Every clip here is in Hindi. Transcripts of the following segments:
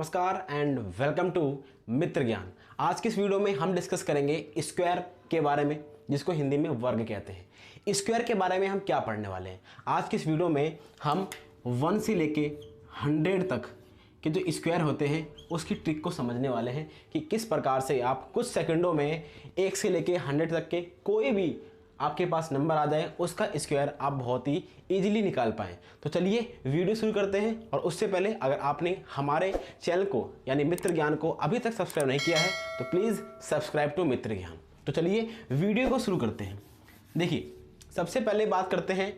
नमस्कार एंड वेलकम टू मित्र ज्ञान। आज की इस वीडियो में हम डिस्कस करेंगे स्क्वायर के बारे में, जिसको हिंदी में वर्ग कहते हैं। स्क्वायर के बारे में हम क्या पढ़ने वाले हैं आज की इस वीडियो में, हम 1 से लेके 100 तक के जो स्क्वायर होते हैं उसकी ट्रिक को समझने वाले हैं कि किस प्रकार से आप कुछ सेकंडों में 1 से लेके 100 तक के कोई भी आपके पास नंबर आ जाए उसका स्क्वायर आप बहुत ही इजीली निकाल पाएँ। तो चलिए वीडियो शुरू करते हैं। और उससे पहले अगर आपने हमारे चैनल को यानी मित्र ज्ञान को अभी तक सब्सक्राइब नहीं किया है तो प्लीज़ सब्सक्राइब टू मित्र ज्ञान। तो चलिए वीडियो को शुरू करते हैं। देखिए सबसे पहले बात करते हैं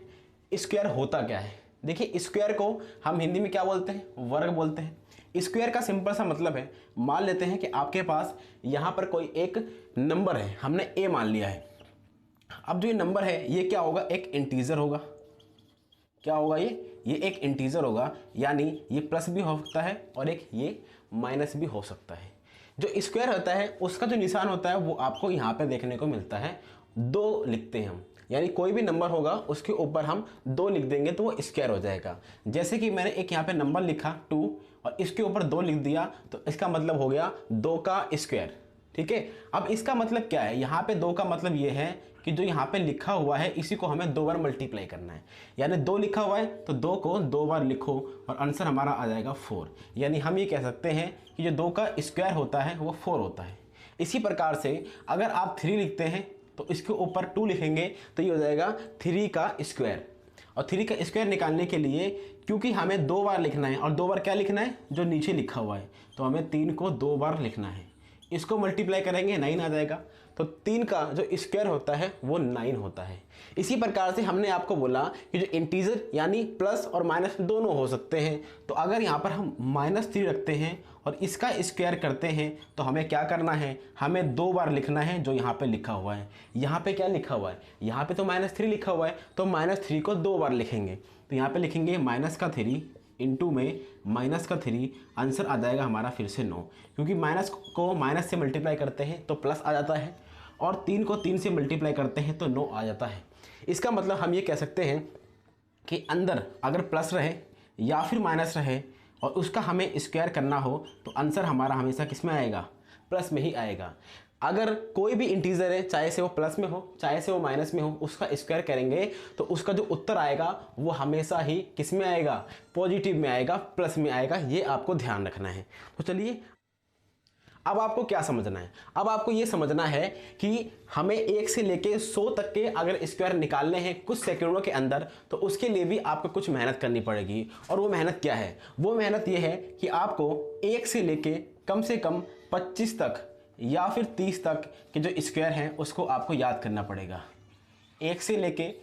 स्क्वायर होता क्या है। देखिए स्क्वायर को हम हिंदी में क्या बोलते हैं, वर्ग बोलते हैं। स्क्वायर का सिंपल सा मतलब है, मान लेते हैं कि आपके पास यहाँ पर कोई एक नंबर है, हमने ए मान लिया है। अब जो ये नंबर है ये क्या होगा, एक इंटीजर होगा। क्या होगा ये एक इंटीजर होगा, यानी ये प्लस भी हो सकता है और एक ये माइनस भी हो सकता है। जो स्क्वायर होता है उसका जो निशान होता है वो आपको यहाँ पे देखने को मिलता है, 2 लिखते हैं हम, यानी कोई भी नंबर होगा उसके ऊपर हम 2 लिख देंगे तो वो स्क्वायर हो जाएगा। जैसे कि मैंने एक यहाँ पे नंबर लिखा 2 और इसके ऊपर 2 लिख दिया तो इसका मतलब हो गया 2 का स्क्वायर। ठीक है, अब इसका मतलब क्या है, यहाँ पे 2 का मतलब ये है कि जो यहाँ पे लिखा हुआ है इसी को हमें 2 बार मल्टीप्लाई करना है। यानी 2 लिखा हुआ है तो 2 को 2 बार लिखो और आंसर हमारा आ जाएगा 4। यानी हम ये कह सकते हैं कि जो 2 का स्क्वायर होता है वो 4 होता है। इसी प्रकार से अगर आप 3 लिखते हैं तो इसके ऊपर 2 लिखेंगे तो ये हो जाएगा 3 का स्क्वायर। और 3 का स्क्वायर निकालने के लिए क्योंकि हमें 2 बार लिखना है, और 2 बार क्या लिखना है, जो नीचे लिखा हुआ है, तो हमें 3 को 2 बार लिखना है। इसको मल्टीप्लाई करेंगे 9 आ जाएगा। तो 3 का जो स्क्वायर होता है वो 9 होता है। इसी प्रकार से हमने आपको बोला कि जो इंटीजर यानी प्लस और माइनस दोनों हो सकते हैं। तो अगर यहाँ पर हम -3 रखते हैं और इसका स्क्वायर करते हैं तो हमें क्या करना है, हमें 2 बार लिखना है जो यहाँ पे लिखा हुआ है। यहाँ पे क्या लिखा हुआ है, यहाँ पे तो -3 लिखा हुआ है, तो -3 को 2 बार लिखेंगे। तो यहाँ पे लिखेंगे -3 इंटू में -3, आंसर आ जाएगा हमारा फिर से 9, क्योंकि माइनस को माइनस से मल्टीप्लाई करते हैं तो प्लस आ जाता है और 3 को 3 से मल्टीप्लाई करते हैं तो 9 आ जाता है। इसका मतलब हम ये कह सकते हैं कि अंदर अगर प्लस रहे या फिर माइनस रहे और उसका हमें स्क्वायर करना हो तो आंसर हमारा हमेशा किस में आएगा, प्लस में ही आएगा। अगर कोई भी इंटीजर है, चाहे से वो प्लस में हो चाहे से वो माइनस में हो, उसका स्क्वायर करेंगे तो उसका जो उत्तर आएगा वो हमेशा ही किस में आएगा, पॉजिटिव में आएगा, प्लस में आएगा। ये आपको ध्यान रखना है। तो चलिए अब आपको क्या समझना है, अब आपको ये समझना है कि हमें 1 से लेके 100 तक के अगर स्क्वायर निकालने हैं कुछ सेकंडों के अंदर, तो उसके लिए भी आपको कुछ मेहनत करनी पड़ेगी। और वो मेहनत क्या है, वो मेहनत ये है कि आपको 1 से लेके कम से कम 25 तक या फिर 30 तक के जो स्क्वायर हैं उसको आपको याद करना पड़ेगा। 1 से लेके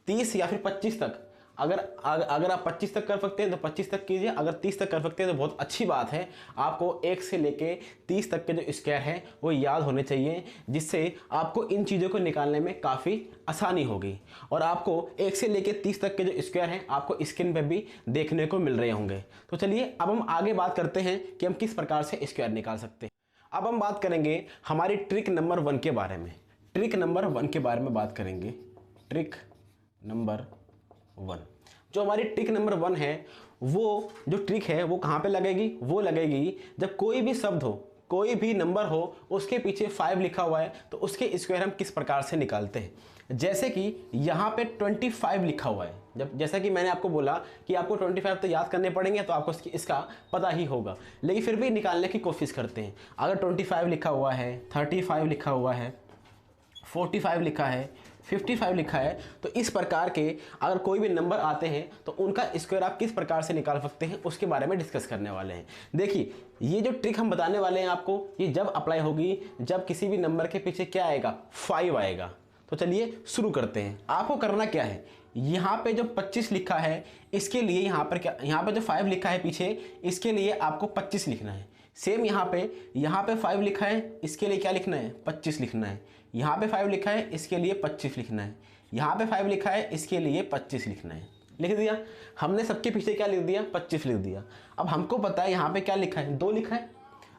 30 या फिर 25 तक, अगर आप 25 तक कर सकते हैं तो 25 तक कीजिए, अगर 30 तक कर सकते हैं तो बहुत अच्छी बात है। आपको 1 से लेके 30 तक के जो स्क्वायर हैं वो याद होने चाहिए, जिससे आपको इन चीज़ों को निकालने में काफ़ी आसानी होगी। और आपको 1 से लेके 30 तक के जो स्क्वायर हैं आपको स्क्रीन पर भी देखने को मिल रहे होंगे। तो चलिए अब हम आगे बात करते हैं कि हम किस प्रकार से स्क्वायर निकाल सकते हैं। अब हम बात करेंगे हमारी ट्रिक नंबर 1 के बारे में। ट्रिक नंबर 1 के बारे में बात करेंगे। ट्रिक नंबर 1, जो हमारी ट्रिक नंबर 1 है, वो जो ट्रिक है वो कहाँ पे लगेगी, वो लगेगी जब कोई भी शब्द हो, कोई भी नंबर हो, उसके पीछे 5 लिखा हुआ है तो उसके स्क्वायर हम किस प्रकार से निकालते हैं। जैसे कि यहाँ पे 25 लिखा हुआ है, जैसा कि मैंने आपको बोला कि आपको 25 तो याद करने पड़ेंगे तो आपको इसका पता ही होगा, लेकिन फिर भी निकालने की कोशिश करते हैं। अगर 25 लिखा हुआ है, 35 लिखा हुआ है, 45 लिखा है, 55 लिखा है, तो इस प्रकार के अगर कोई भी नंबर आते हैं तो उनका स्क्वायर आप किस प्रकार से निकाल सकते हैं उसके बारे में डिस्कस करने वाले हैं। देखिए ये जो ट्रिक हम बताने वाले हैं आपको, ये जब अप्लाई होगी जब किसी भी नंबर के पीछे क्या आएगा, 5 आएगा। तो चलिए शुरू करते हैं। आपको करना क्या है, यहाँ पे जो 25 लिखा है इसके लिए यहाँ पर क्या, यहाँ पे जो 5 लिखा है पीछे, इसके लिए आपको 25 लिखना है। सेम यहाँ पे 5 लिखा है, इसके लिए क्या लिखना है, 25 लिखना है। यहाँ पे 5 लिखा है, इसके लिए 25 लिखना है। यहाँ पे 5 लिखा है, इसके लिए 25 लिखना है। लिख दिया हमने, सबके पीछे क्या लिख दिया, 25 लिख दिया। अब हमको पता है यहाँ पे क्या लिखा है, 2 लिखा है।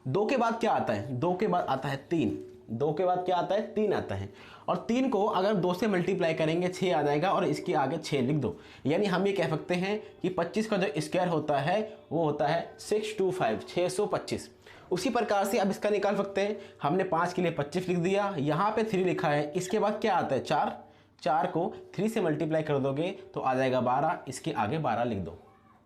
2 के बाद क्या आता है, 2 के बाद आता है 3। 2 के बाद क्या आता है, 3 आता है, और 3 को अगर 2 से मल्टीप्लाई करेंगे 6 आ जाएगा, और इसके आगे 6 लिख दो। यानी हम ये कह सकते हैं कि 25 का जो स्क्वायर होता है वो होता है 625, 625। उसी प्रकार से अब इसका निकाल सकते हैं। हमने 5 के लिए 25 लिख दिया, यहाँ पे 3 लिखा है, इसके बाद क्या आता है 4, 4 को 3 से मल्टीप्लाई कर दोगे तो आ जाएगा 12, इसके आगे 12 लिख दो,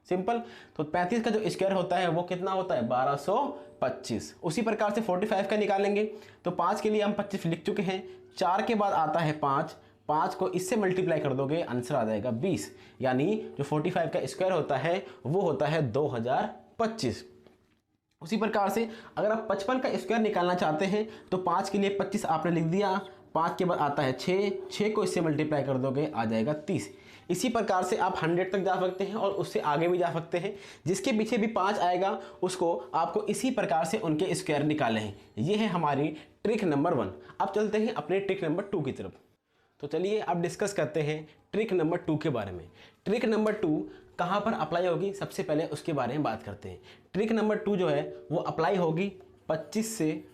सिंपल। तो 35 का जो स्क्वायर होता है वो कितना होता है, 1225। उसी प्रकार से 45 का निकालेंगे, तो 5 के लिए हम 25 लिख चुके हैं, 4 के बाद आता है 5, 5 को इससे मल्टीप्लाई कर दोगे, आंसर आ जाएगा 20। यानी जो 45 का स्क्वायर होता है वो होता है 2025। उसी प्रकार से अगर आप 55 का स्क्वायर निकालना चाहते हैं तो 5 के लिए 25 आपने लिख दिया, 5 के बाद आता है 6, 6 को इससे मल्टीप्लाई कर दोगे आ जाएगा 30। इसी प्रकार से आप 100 तक जा सकते हैं और उससे आगे भी जा सकते हैं। जिसके पीछे भी 5 आएगा उसको आपको इसी प्रकार से उनके स्क्वायर निकाले हैं। ये है हमारी ट्रिक नंबर 1। अब चलते हैं अपने ट्रिक नंबर 2 की तरफ। तो चलिए अब डिस्कस करते हैं ट्रिक नंबर 2 के बारे में। ट्रिक नंबर 2 कहाँ पर अप्लाई होगी, सबसे पहले उसके बारे में बात करते हैं। ट्रिक नंबर 2 जो है वो अप्लाई होगी 25 से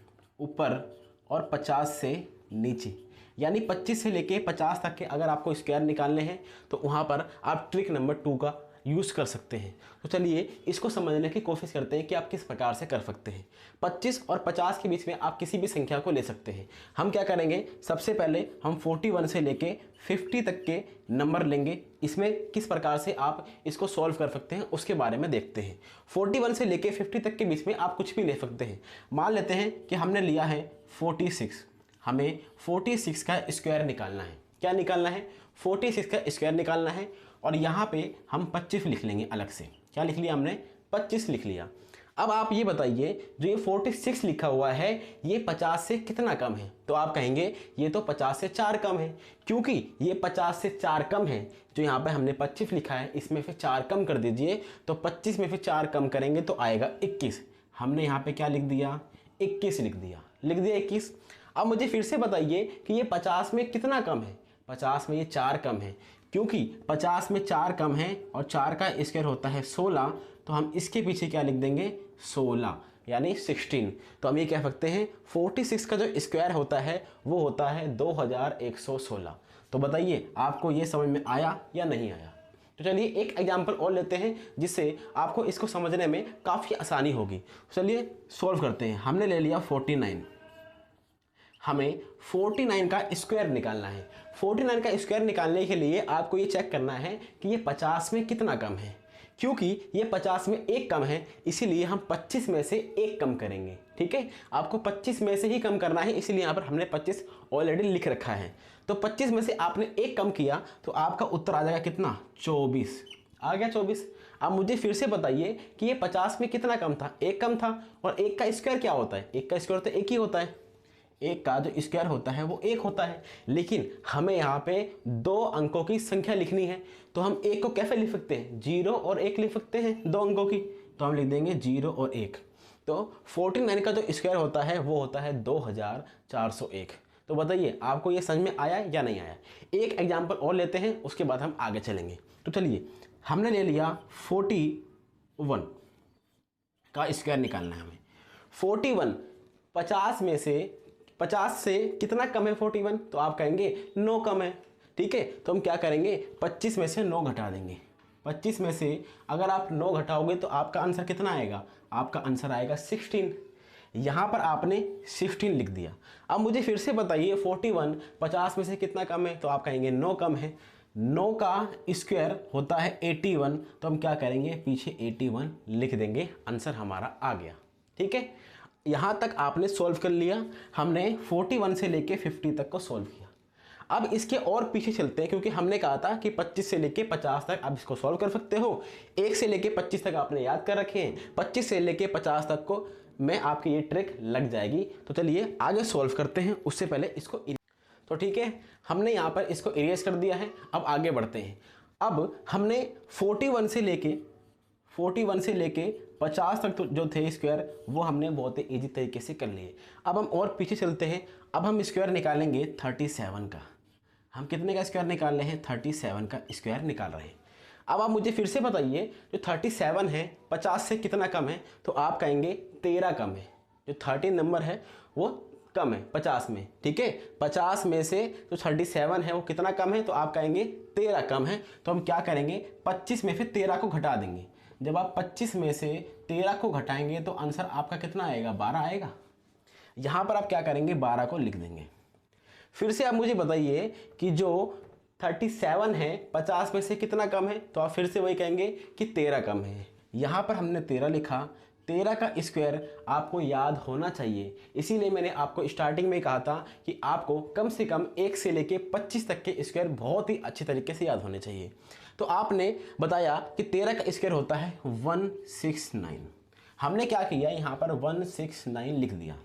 ऊपर और 50 से नीचे, यानी 25 से लेके 50 तक के अगर आपको स्क्वायर निकालने हैं तो वहाँ पर आप ट्रिक नंबर 2 का यूज़ कर सकते हैं। तो चलिए इसको समझने की कोशिश करते हैं कि आप किस प्रकार से कर सकते हैं। 25 और 50 के बीच में आप किसी भी संख्या को ले सकते हैं। हम क्या करेंगे, सबसे पहले हम 41 से लेके 50 तक के नंबर लेंगे। इसमें किस प्रकार से आप इसको सॉल्व कर सकते हैं उसके बारे में देखते हैं। 41 से लेके 50 तक के बीच में आप कुछ भी ले सकते हैं। मान लेते हैं कि हमने लिया है 46, हमें 46 का स्क्वायर निकालना है। क्या निकालना है, 46 का स्क्वायर निकालना है, और यहाँ पे हम 25 लिख लेंगे अलग से। क्या लिख लिया हमने, 25 लिख लिया। अब आप ये बताइए जो ये 46 लिखा हुआ है ये 50 से कितना कम है, तो आप कहेंगे ये तो 50 से 4 कम है, क्योंकि ये 50 से 4 कम है। जो यहाँ पे हमने 25 लिखा है इसमें फिर 4 कम कर दीजिए, तो 25 में फिर 4 कम करेंगे तो आएगा 21। हमने यहाँ पे क्या लिख दिया, 21 लिख दिया, 21। अब मुझे फिर से बताइए कि ये 50 में कितना कम है, 50 में ये 4 कम है, क्योंकि 50 में 4 कम है और 4 का स्क्वायर होता है 16, तो हम इसके पीछे क्या लिख देंगे 16 यानी 16। तो हम ये कह सकते हैं 46 का जो स्क्वायर होता है वो होता है 2116। तो बताइए आपको ये समझ में आया या नहीं आया। तो चलिए एक एग्जाम्पल और लेते हैं जिससे आपको इसको समझने में काफ़ी आसानी होगी। चलिए सॉल्व करते हैं। हमने ले लिया 49, हमें 49 का स्क्वायर निकालना है। 49 का स्क्वायर निकालने के लिए आपको ये चेक करना है कि ये 50 में कितना कम है। क्योंकि ये 50 में 1 कम है इसीलिए हम 25 में से 1 कम करेंगे। ठीक है, आपको 25 में से ही कम करना है, इसीलिए यहाँ पर हमने 25 ऑलरेडी लिख रखा है। तो 25 में से आपने 1 कम किया तो आपका उत्तर आ जाएगा कितना, 24 आ गया, 24। अब मुझे फिर से बताइए कि ये 50 में कितना कम था, 1 कम था, और 1 का स्क्वायर क्या होता है, 1 का स्क्वायर तो 1 ही होता है, 1 का जो स्क्वायर होता है वो 1 होता है। लेकिन हमें यहाँ पे 2 अंकों की संख्या लिखनी है, तो हम 1 को कैसे लिख सकते हैं, 0 और 1 लिख सकते हैं 2 अंकों की, तो हम लिख देंगे 0 और 1। तो 49 का जो स्क्वायर होता है वो होता है 2401। तो बताइए आपको ये समझ में आया या नहीं आया। एक एग्जाम्पल और लेते हैं उसके बाद हम आगे चलेंगे। तो चलिए हमने ले लिया 41 का स्क्वायर निकालना है हमें। 41 50 से कितना कम है 41, तो आप कहेंगे 9 कम है। ठीक है, तो हम क्या करेंगे 25 में से 9 घटा देंगे। 25 में से अगर आप 9 घटाओगे तो आपका आंसर कितना आएगा, आपका आंसर आएगा 16। यहाँ पर आपने 16 लिख दिया। अब मुझे फिर से बताइए 41 50 में से कितना कम है, तो आप कहेंगे 9 कम है। 9 का स्क्वायर होता है 81, तो हम क्या करेंगे पीछे 81 लिख देंगे, आंसर हमारा आ गया। ठीक है, यहाँ तक आपने सॉल्व कर लिया। हमने 41 से लेके 50 तक को सॉल्व किया। अब इसके और पीछे चलते हैं, क्योंकि हमने कहा था कि 25 से लेके 50 तक आप इसको सॉल्व कर सकते हो। 1 से लेके 25 तक आपने याद कर रखे हैं, 25 से लेके 50 तक को मैं आपकी ये ट्रिक लग जाएगी। तो चलिए आगे सॉल्व करते हैं, उससे पहले इसको तो ठीक है, हमने यहाँ पर इसको इरेज कर दिया है। अब आगे बढ़ते हैं। अब हमने 41 से लेके 50 तक तो जो थे स्क्वायर वो हमने बहुत ही ईजी तरीके से कर लिए। अब हम और पीछे चलते हैं। अब हम स्क्वायर निकालेंगे 37 का। हम कितने का स्क्वायर निकाल रहे हैं, 37 का स्क्वायर निकाल रहे हैं। अब आप मुझे फिर से बताइए जो 37 है 50 से कितना कम है, तो आप कहेंगे 13 कम है। जो 13 नंबर है वो कम है 50 में, ठीक है। 50 में से जो 37 है वो कितना कम है, तो आप कहेंगे 13 कम है। तो हम क्या करेंगे, 25 में फिर 13 को घटा देंगे। जब आप 25 में से 13 को घटाएंगे तो आंसर आपका कितना आएगा, 12 आएगा। यहाँ पर आप क्या करेंगे, 12 को लिख देंगे। फिर से आप मुझे बताइए कि जो 37 है 50 में से कितना कम है, तो आप फिर से वही कहेंगे कि 13 कम है। यहाँ पर हमने 13 लिखा, 13 का स्क्वायर आपको याद होना चाहिए, इसीलिए मैंने आपको स्टार्टिंग में कहा था कि आपको कम से कम 1 से लेके 25 तक के स्क्वायर बहुत ही अच्छी तरीके से याद होने चाहिए। तो आपने बताया कि 13 का स्क्वायर होता है 169। हमने क्या किया, यहाँ पर 169 लिख दिया।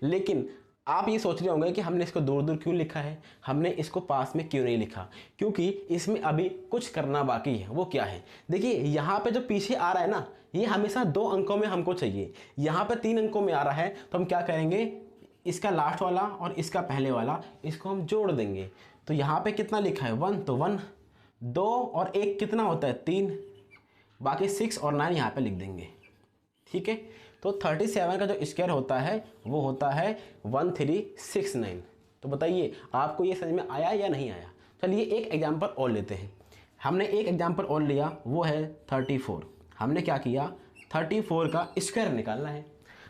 लेकिन आप ये सोच रहे होंगे कि हमने इसको दूर दूर क्यों लिखा है, हमने इसको पास में क्यों नहीं लिखा, क्योंकि इसमें अभी कुछ करना बाकी है। वो क्या है, देखिए यहाँ पे जो पीछे आ रहा है ना, ये हमेशा 2 अंकों में हमको चाहिए। यहाँ पे 3 अंकों में आ रहा है, तो हम क्या करेंगे, इसका लास्ट वाला और इसका पहले वाला इसको हम जोड़ देंगे। तो यहाँ पे कितना लिखा है 1, तो 1, 2 और 1 कितना होता है 3, बाकी 6 और 9 यहाँ पे लिख देंगे, ठीक है। तो 37 का जो स्क्वायर होता है वो होता है 1369। तो बताइए आपको ये समझ में आया या नहीं आया। चलिए एक एग्जांपल और लेते हैं। हमने एक एग्जांपल और लिया, वो है 34। हमने क्या किया, 34 का स्क्वायर निकालना है।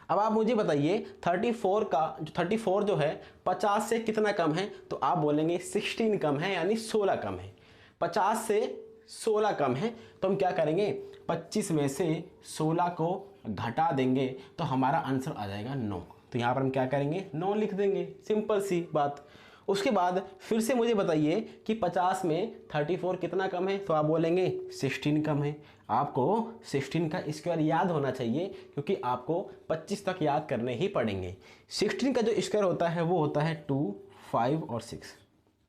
अब आप मुझे बताइए 34 जो है 50 से कितना कम है, तो आप बोलेंगे 16 कम है, यानी 16 कम है। 50 से 16 कम है, तो हम क्या करेंगे, 25 में से 16 को घटा देंगे तो हमारा आंसर आ जाएगा 9। तो यहाँ पर हम क्या करेंगे, 9 लिख देंगे, सिंपल सी बात। उसके बाद फिर से मुझे बताइए कि 50 में 34 कितना कम है, तो आप बोलेंगे 16 कम है। आपको 16 का स्क्वायर याद होना चाहिए, क्योंकि आपको 25 तक याद करने ही पड़ेंगे। 16 का जो स्क्वायर होता है वो होता है 2, 5 और 6,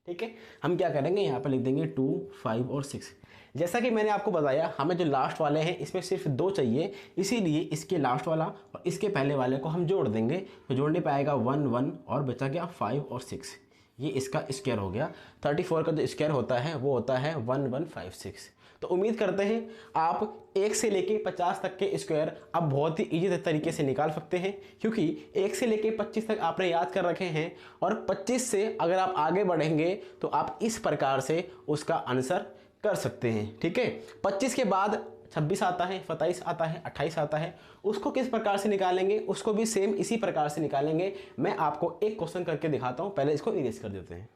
ठीक है। हम क्या करेंगे, यहाँ पर लिख देंगे 2, 5 और 6। जैसा कि मैंने आपको बताया, हमें जो लास्ट वाले हैं इसमें सिर्फ 2 चाहिए, इसीलिए इसके लास्ट वाला और इसके पहले वाले को हम जोड़ देंगे। तो जोड़ने पे आएगा 1, 1 और बचा गया 5 और 6। ये इसका स्क्वायर हो गया। 34 का जो स्क्वायर होता है वो होता है 1156। तो उम्मीद करते हैं आप 1 से लेके 50 तक के स्क्वायर अब बहुत ही ईजी तरीके से निकाल सकते हैं, क्योंकि 1 से लेके 25 तक आपने याद कर रखे हैं, और 25 से अगर आप आगे बढ़ेंगे तो आप इस प्रकार से उसका आंसर कर सकते हैं, ठीक है। 25 के बाद 26 आता है, 27 आता है, 28 आता है, उसको किस प्रकार से निकालेंगे, उसको भी सेम इसी प्रकार से निकालेंगे। मैं आपको एक क्वेश्चन करके दिखाता हूं, पहले इसको इरेज कर देते हैं।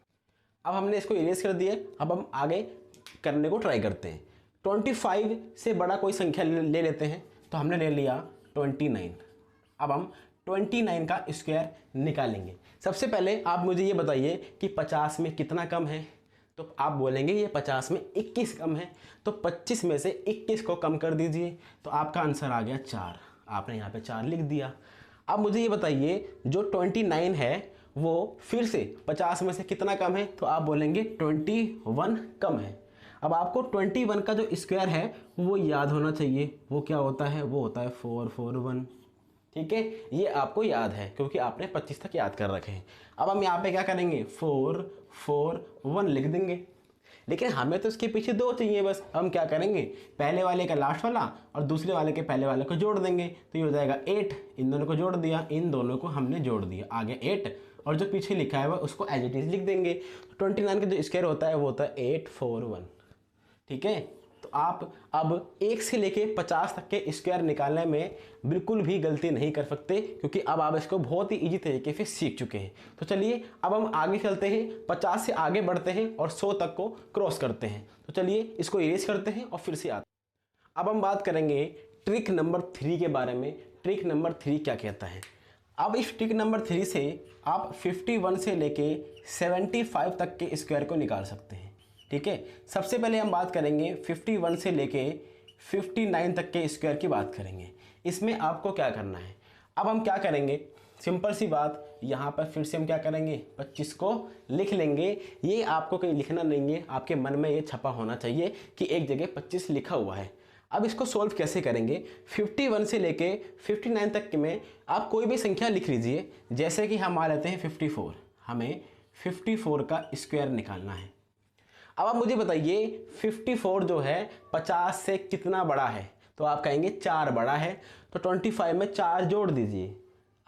अब हमने इसको इरेज कर दिया, अब हम आगे करने को ट्राई करते हैं। 25 से बड़ा कोई संख्या ले लेते हैं, तो हमने ले लिया 29। अब हम 29 का स्क्वायर निकालेंगे। सबसे पहले आप मुझे ये बताइए कि 50 में कितना कम है, तो आप बोलेंगे ये 50 में 21 कम है। तो 25 में से 21 को कम कर दीजिए, तो आपका आंसर आ गया 4। आपने यहाँ पे 4 लिख दिया। अब मुझे ये बताइए जो 29 है वो फिर से 50 में से कितना कम है, तो आप बोलेंगे 21 कम है। अब आपको 21 का जो स्क्वायर है वो याद होना चाहिए। वो क्या होता है, वो होता है 441, ठीक है। ये आपको याद है क्योंकि आपने 25 तक याद कर रखे हैं। अब हम यहाँ पे क्या करेंगे, 441 लिख देंगे। लेकिन हमें तो इसके पीछे 2 चाहिए बस। हम क्या करेंगे, पहले वाले का लास्ट वाला और दूसरे वाले के पहले वाले को जोड़ देंगे, तो ये हो जाएगा 8। इन दोनों को जोड़ दिया, इन दोनों को हमने जोड़ दिया, आगे 8, और जो पीछे लिखा है वह उसको एज इट इज लिख देंगे। 29 का जो स्क्वायर होता है वो होता है 841, ठीक है। तो आप अब 1 से लेके 50 तक के स्क्वायर निकालने में बिल्कुल भी गलती नहीं कर सकते, क्योंकि अब आप इसको बहुत ही इजी तरीके से सीख चुके हैं। तो चलिए अब हम आगे चलते हैं, 50 से आगे बढ़ते हैं और 100 तक को क्रॉस करते हैं। तो चलिए इसको इरेज करते हैं और फिर से आते हैं। अब हम बात करेंगे ट्रिक नंबर 3 के बारे में। ट्रिक नंबर 3 क्या कहता है। अब इस ट्रिक नंबर 3 से आप 51 से लेके 75 तक के स्क्वायर को निकाल सकते हैं, ठीक है। सबसे पहले हम बात करेंगे 51 से लेके 59 तक के स्क्वायर की बात करेंगे। इसमें आपको क्या करना है, अब हम क्या करेंगे, सिंपल सी बात, यहाँ पर फिर से हम क्या करेंगे, 25 को लिख लेंगे। ये आपको कहीं लिखना नहीं है, आपके मन में ये छपा होना चाहिए कि एक जगह 25 लिखा हुआ है। अब इसको सोल्व कैसे करेंगे, 51 से लेके 59 तक में आप कोई भी संख्या लिख लीजिए। जैसे कि हम आ लेते हैं 54, हमें 54 का स्क्वायर निकालना है। अब आप मुझे बताइए 54 जो है 50 से कितना बड़ा है, तो आप कहेंगे 4 बड़ा है। तो 25 में 4 जोड़ दीजिए,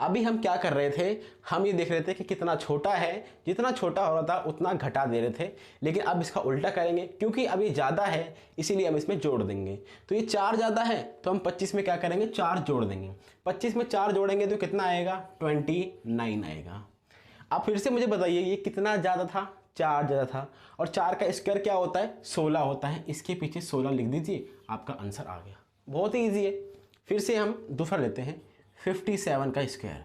अभी हम क्या कर रहे थे, हम ये देख रहे थे कि कितना छोटा है, जितना छोटा हो रहा था उतना घटा दे रहे थे, लेकिन अब इसका उल्टा करेंगे क्योंकि अब ये ज़्यादा है इसीलिए हम इसमें जोड़ देंगे। तो ये 4 ज़्यादा है तो हम 25 में क्या करेंगे, 4 जोड़ देंगे। 25 में 4 जोड़ेंगे तो कितना आएगा, 29 आएगा। अब फिर से मुझे बताइए ये कितना ज़्यादा था, 4 ज़्यादा था, और 4 का स्क्वायर क्या होता है, 16 होता है। इसके पीछे 16 लिख दीजिए, आपका आंसर आ गया। बहुत ही ईजी है। फिर से हम दूसरा लेते हैं, 57 का स्क्वायर।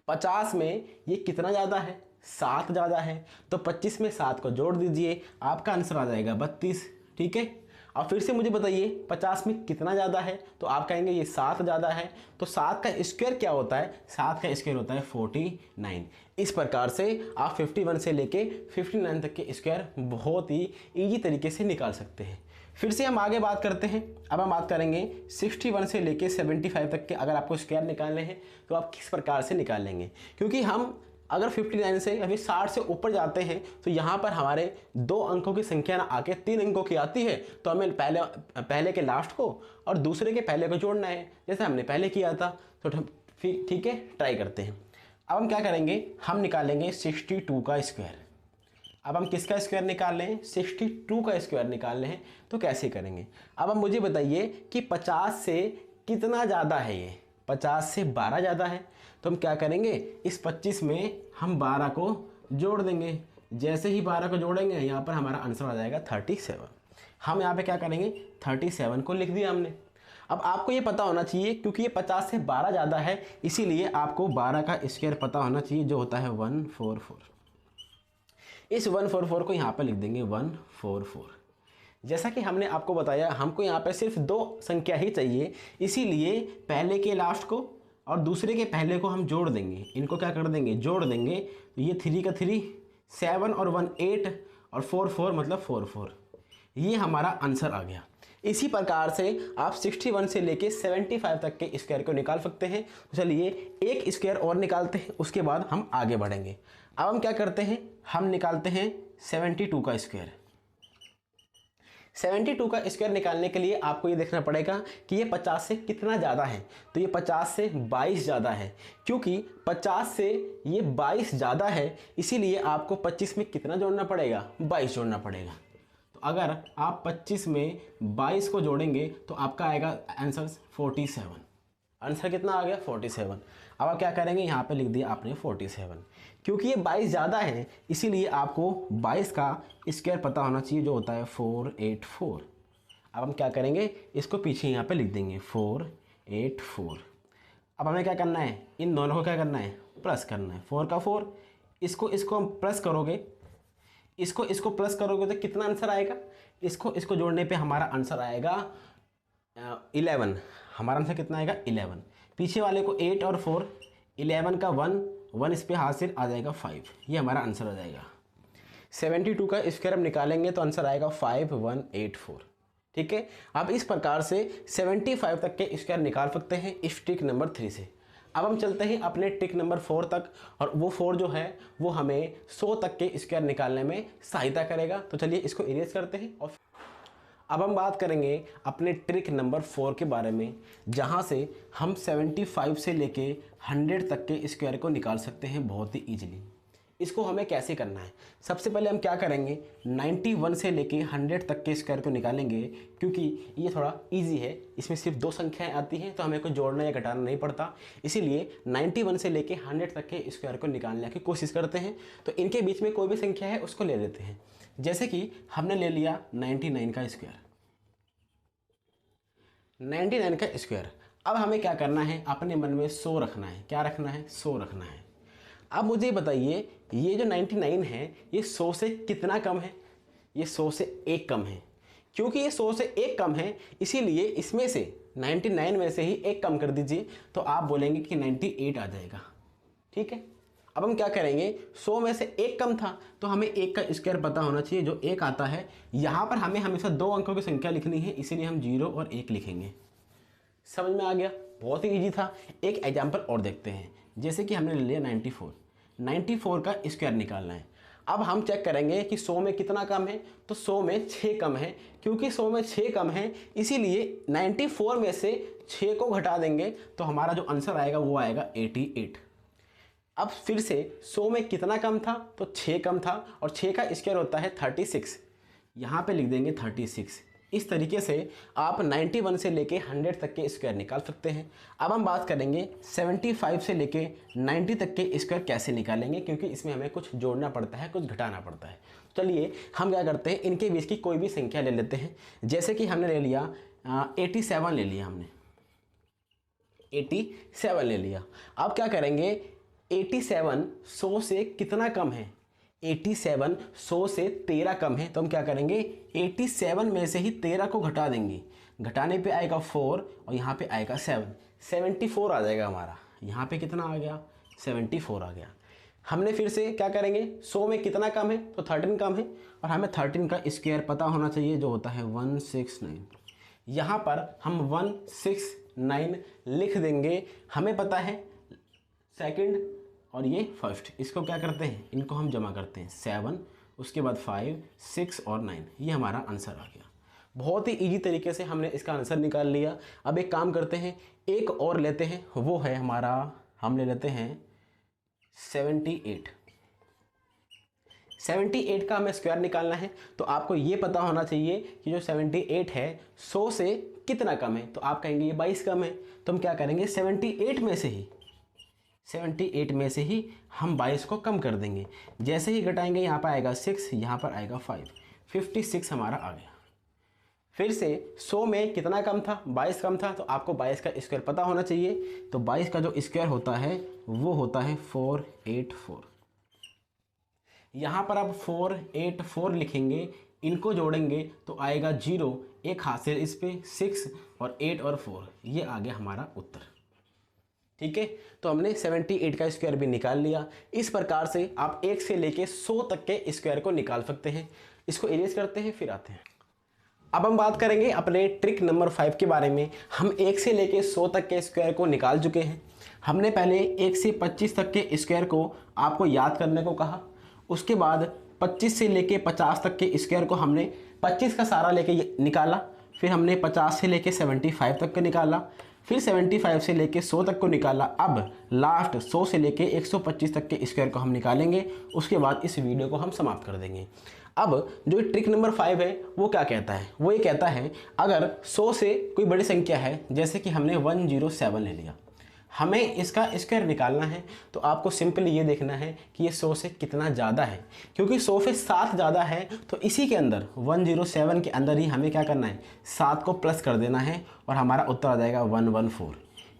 50 में ये कितना ज़्यादा है, 7 ज़्यादा है, तो 25 में 7 को जोड़ दीजिए, आपका आंसर आ जाएगा 32। ठीक है। अब फिर से मुझे बताइए 50 में कितना ज़्यादा है, तो आप कहेंगे ये 7 ज़्यादा है, तो 7 का स्क्वायर क्या होता है, 7 का स्क्वायर होता है 49। इस प्रकार से आप 51 से लेके 59 तक के स्क्वायर बहुत ही ईजी तरीके से निकाल सकते हैं। फिर से हम आगे बात करते हैं। अब हम बात करेंगे 61 से लेके 75 तक के अगर आपको स्क्वायर निकालने हैं तो आप किस प्रकार से निकाल लेंगे, क्योंकि हम अगर 59 से या फिर 60 से ऊपर जाते हैं तो यहाँ पर हमारे 2 अंकों की संख्या ना आके 3 अंकों की आती है, तो हमें पहले के लास्ट को और दूसरे के पहले को जोड़ना है, जैसे हमने पहले किया था। तो फिर ठीक है, ट्राई करते हैं। अब हम क्या करेंगे, हम निकालेंगे 62 का स्क्वायर। अब हम किसका स्क्वायर निकाल रहे हैं, 62 का स्क्वायर निकाल रहे हैं, तो कैसे करेंगे। अब हम मुझे बताइए कि 50 से कितना ज़्यादा है, ये 50 से 12 ज़्यादा है, तो हम क्या करेंगे, इस 25 में हम 12 को जोड़ देंगे। जैसे ही 12 को जोड़ेंगे यहाँ पर हमारा आंसर आ जाएगा 37। हम यहाँ पे क्या करेंगे, 37 को लिख दिया हमने। अब आपको ये पता होना चाहिए क्योंकि ये 50 से 12 ज़्यादा है, इसीलिए आपको 12 का स्क्वायर पता होना चाहिए जो होता है 144। इस 144 को यहाँ पर लिख देंगे 144। जैसा कि हमने आपको बताया हमको यहाँ पे सिर्फ 2 संख्या ही चाहिए, इसीलिए पहले के लास्ट को और दूसरे के पहले को हम जोड़ देंगे। इनको क्या कर देंगे, जोड़ देंगे। तो ये 3 का 3, 7 और 1 8 और 4 4 मतलब 44। ये हमारा आंसर आ गया। इसी प्रकार से आप 61 से लेके 75 तक के स्क्वायर को निकाल सकते हैं। तो चलिए एक स्क्वायर और निकालते हैं, उसके बाद हम आगे बढ़ेंगे। अब हम क्या करते हैं, हम निकालते हैं 72 का स्क्वायर। 72 का स्क्वायर निकालने के लिए आपको ये देखना पड़ेगा कि ये 50 से कितना ज़्यादा है, तो ये 50 से 22 ज़्यादा है। क्योंकि 50 से ये 22 ज़्यादा है, इसीलिए आपको 25 में कितना जोड़ना पड़ेगा, 22 जोड़ना पड़ेगा। तो अगर आप 25 में 22 को जोड़ेंगे तो आपका आएगा आंसर 47। आंसर कितना आ गया, 47। अब आप क्या करेंगे, यहाँ पे लिख दिया आपने 47। क्योंकि ये 22 ज़्यादा है इसीलिए आपको 22 का स्क्वायर पता होना चाहिए जो होता है 484। अब हम क्या करेंगे, इसको पीछे यहाँ पे लिख देंगे 484। अब हमें क्या करना है, इन दोनों को क्या करना है, प्लस करना है। 4 का 4, इसको हम प्लस करोगे, इसको प्लस करोगे तो कितना आंसर आएगा, इसको जोड़ने पे हमारा आंसर आएगा 11। हमारा आंसर कितना आएगा, 11। पीछे वाले को 8 और 4, 11 का 1 इस पे हाथ से आ जाएगा 5। ये हमारा आंसर आ जाएगा। 72 का स्क्वायर हम निकालेंगे तो आंसर आएगा 5184। ठीक है। अब इस प्रकार से 75 तक के स्क्वायर निकाल सकते हैं इस ट्रिक नंबर 3 से। अब हम चलते हैं अपने ट्रिक नंबर 4 तक, और वो 4 जो है वो हमें 100 तक के स्क्वायर निकालने में सहायता करेगा। तो चलिए इसको इरेज करते हैं और अब हम बात करेंगे अपने ट्रिक नंबर 4 के बारे में, जहां से हम 75 से लेके 100 तक के स्क्वायर को निकाल सकते हैं बहुत ही ईजिली। इसको हमें कैसे करना है, सबसे पहले हम क्या करेंगे, 91 से लेके 100 तक के स्क्वायर को निकालेंगे। क्योंकि ये थोड़ा इजी है, इसमें सिर्फ 2 संख्याएं आती हैं तो हमें कोई जोड़ना या घटाना नहीं पड़ता। इसीलिए 91 से लेके 100 तक के स्क्वायर को निकालने की कोशिश करते हैं। तो इनके बीच में कोई भी संख्या है उसको ले लेते हैं। जैसे कि हमने ले लिया 99 का स्क्वायर, 99 का स्क्वायर। अब हमें क्या करना है, अपने मन में 100 रखना है। क्या रखना है, 100 रखना है। अब मुझे बताइए ये जो 99 है ये 100 से कितना कम है, ये 100 से 1 कम है। क्योंकि ये 100 से 1 कम है इसीलिए इसमें से 99 में से ही 1 कम कर दीजिए, तो आप बोलेंगे कि 98 आ जाएगा। ठीक है। अब हम क्या करेंगे, 100 में से 1 कम था तो हमें 1 का स्क्वायर पता होना चाहिए जो 1 आता है। यहाँ पर हमें हमेशा 2 अंकों की संख्या लिखनी है, इसीलिए हम 0 और 1 लिखेंगे। समझ में आ गया, बहुत ही ईजी था। एक एग्जाम्पल और देखते हैं। जैसे कि हमने ले लिया 94 का स्क्वायर निकालना है। अब हम चेक करेंगे कि 100 में कितना कम है, तो 100 में 6 कम है। क्योंकि 100 में 6 कम है इसीलिए 94 में से 6 को घटा देंगे तो हमारा जो आंसर आएगा वो आएगा 88। अब फिर से 100 में कितना कम था, तो 6 कम था और 6 का स्क्वायर होता है 36। यहाँ पे लिख देंगे 36। इस तरीके से आप 91 से लेके 100 तक के स्क्वायर निकाल सकते हैं। अब हम बात करेंगे 75 से लेके 90 तक के स्क्वायर कैसे निकालेंगे, क्योंकि इसमें हमें कुछ जोड़ना पड़ता है, कुछ घटाना पड़ता है। चलिए हम क्या करते हैं, इनके बीच की कोई भी संख्या ले लेते हैं। जैसे कि हमने ले लिया 87 ले लिया, हमने 87 ले लिया। अब क्या करेंगे, 87 100 से कितना कम है, 87 100 से 13 कम है। तो हम क्या करेंगे, 87 में से ही 13 को घटा देंगे। घटाने पे आएगा 4 और यहाँ पे आएगा 7, 74 आ जाएगा हमारा। यहाँ पे कितना आ गया, 74 आ गया। हमने फिर से क्या करेंगे, 100 में कितना कम है, तो 13 कम है और हमें 13 का स्क्वायर पता होना चाहिए जो होता है 169। यहाँ पर हम 169 लिख देंगे। हमें पता है सेकंड और ये फर्स्ट, इसको क्या करते हैं, इनको हम जमा करते हैं 7, उसके बाद 5, 6 और 9। ये हमारा आंसर आ गया। बहुत ही इजी तरीके से हमने इसका आंसर निकाल लिया। अब एक काम करते हैं, एक और लेते हैं, वो है हमारा, हम ले लेते हैं 78। 78 का हमें स्क्वायर निकालना है। तो आपको ये पता होना चाहिए कि जो 78 है 100 से कितना कम है। तो आप कहेंगे ये 22 कम है। तो हम क्या करेंगे, 78 में से ही हम 22 को कम कर देंगे। जैसे ही घटाएंगे यहाँ पर आएगा 6, यहाँ पर आएगा 5, 56 हमारा आ गया। फिर से 100 में कितना कम था, 22 कम था। तो आपको 22 का स्क्वायर पता होना चाहिए। तो 22 का जो स्क्वायर होता है वो होता है 484। यहाँ पर आप 484 लिखेंगे, इनको जोड़ेंगे तो आएगा 0, एक हाथ से इस पे 6 और 8 और 4, ये आ गया हमारा उत्तर। ठीक है, तो हमने 78 का स्क्वायर भी निकाल लिया। इस प्रकार से आप 1 से लेके 100 तक के स्क्वायर को निकाल सकते हैं। इसको इरेज करते हैं, फिर आते हैं। अब हम बात करेंगे अपने ट्रिक नंबर 5 के बारे में। हम 1 से लेके 100 तक के स्क्वायर को निकाल चुके हैं। हमने पहले 1 से 25 तक के स्क्वायर को आपको याद करने को कहा। उसके बाद 25 से लेके 50 तक के स्क्वायर को हमने 25 का सारा लेके निकाला। फिर हमने 50 से लेके 75 तक का निकाला। फिर 75 से लेके 100 तक को निकाला। अब लास्ट 100 से लेके 125 तक के स्क्वायर को हम निकालेंगे। उसके बाद इस वीडियो को हम समाप्त कर देंगे। अब जो ट्रिक नंबर 5 है वो क्या कहता है, वो ये कहता है अगर 100 से कोई बड़ी संख्या है, जैसे कि हमने 107 ले लिया, हमें इसका स्क्वायर निकालना है। तो आपको सिंपली ये देखना है कि ये 100 से कितना ज़्यादा है। क्योंकि 100 से 7 ज़्यादा है तो इसी के अंदर 107 के अंदर ही हमें क्या करना है, 7 को प्लस कर देना है और हमारा उत्तर आ जाएगा 114।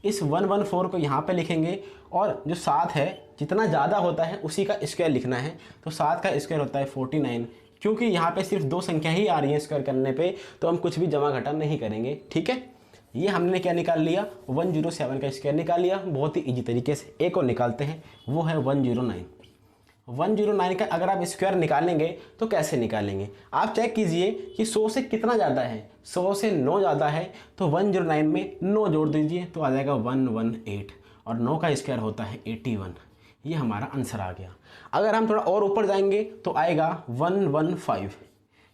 इस 114 को यहाँ पे लिखेंगे और जो 7 है जितना ज़्यादा होता है उसी का स्क्वायर लिखना है। तो 7 का स्क्वायर होता है 49। क्योंकि यहाँ पे सिर्फ 2 संख्या ही आ रही है स्क्वायर करने पे, तो हम कुछ भी जमा घटा नहीं करेंगे। ठीक है, ये हमने क्या निकाल लिया, 107 का स्क्वायर निकाल लिया बहुत ही इजी तरीके से। एक और निकालते हैं, वो है 109। 109 का अगर आप स्क्वायर निकालेंगे तो कैसे निकालेंगे, आप चेक कीजिए कि 100 से कितना ज़्यादा है। 100 से 9 ज़्यादा है तो 109 में 9 जोड़ दीजिए तो आ जाएगा 118 और 9 का स्क्वायर होता है 81। ये हमारा आंसर आ गया। अगर हम थोड़ा और ऊपर जाएंगे तो आएगा 115।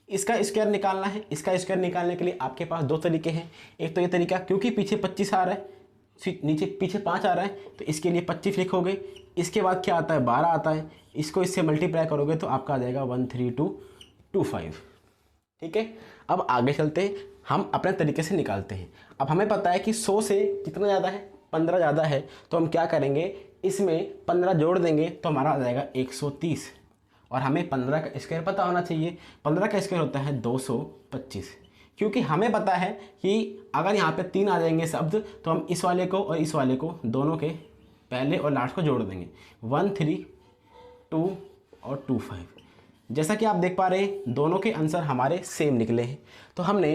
इसका स्क्वायर निकालना है। इसका स्क्वायर निकालने के लिए आपके पास 2 तरीके हैं। एक तो ये तरीका, क्योंकि पीछे 25 आ रहा है, नीचे पीछे 5 आ रहा है, तो इसके लिए 25 लिखोगे। इसके बाद क्या आता है, 12 आता है, इसको इससे मल्टीप्लाई करोगे तो आपका आ जाएगा 13225। ठीक है, अब आगे चलते हैं, हम अपने तरीके से निकालते हैं। अब हमें पता है कि 100 से कितना ज़्यादा है, 15 ज़्यादा है। तो हम क्या करेंगे, इसमें 15 जोड़ देंगे तो हमारा आ जाएगा 130 और हमें 15 का स्क्वायर पता होना चाहिए। 15 का स्क्वायर होता है 225। क्योंकि हमें पता है कि अगर यहाँ पे 3 आ जाएंगे शब्द तो हम इस वाले को और इस वाले को दोनों के पहले और लास्ट को जोड़ देंगे, 1 3 2 और 2 5। जैसा कि आप देख पा रहे हैं दोनों के आंसर हमारे सेम निकले हैं। तो हमने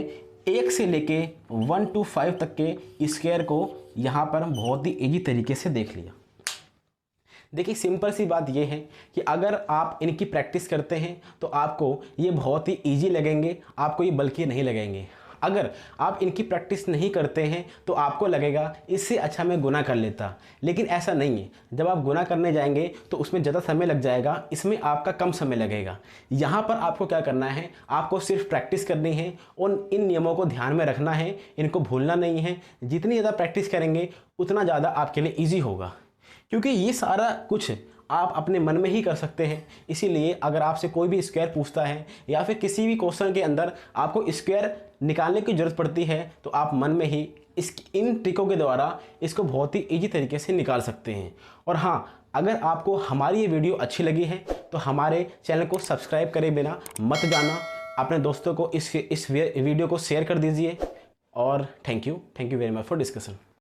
1 से लेके 1 to 5 तक के स्क्वायर को यहाँ पर बहुत ही ईजी तरीके से देख लिया। देखिए सिंपल सी बात यह है कि अगर आप इनकी प्रैक्टिस करते हैं तो आपको ये बहुत ही इजी लगेंगे, आपको ये बल्कि नहीं लगेंगे। अगर आप इनकी प्रैक्टिस नहीं करते हैं तो आपको लगेगा इससे अच्छा मैं गुना कर लेता, लेकिन ऐसा नहीं है। जब आप गुना करने जाएंगे तो उसमें ज़्यादा समय लग जाएगा, इसमें आपका कम समय लगेगा। यहाँ पर आपको क्या करना है, आपको सिर्फ प्रैक्टिस करनी है और इन नियमों को ध्यान में रखना है, इनको भूलना नहीं है। जितनी ज़्यादा प्रैक्टिस करेंगे उतना ज़्यादा आपके लिए ईजी होगा, क्योंकि ये सारा कुछ आप अपने मन में ही कर सकते हैं। इसीलिए अगर आपसे कोई भी स्क्वायर पूछता है या फिर किसी भी क्वेश्चन के अंदर आपको स्क्वायर निकालने की ज़रूरत पड़ती है तो आप मन में ही इन ट्रिकों के द्वारा इसको बहुत ही इजी तरीके से निकाल सकते हैं। और हाँ, अगर आपको हमारी ये वीडियो अच्छी लगी है तो हमारे चैनल को सब्सक्राइब करे बिना मत जाना। अपने दोस्तों को इस वीडियो को शेयर कर दीजिए। और thank you very much for discussion.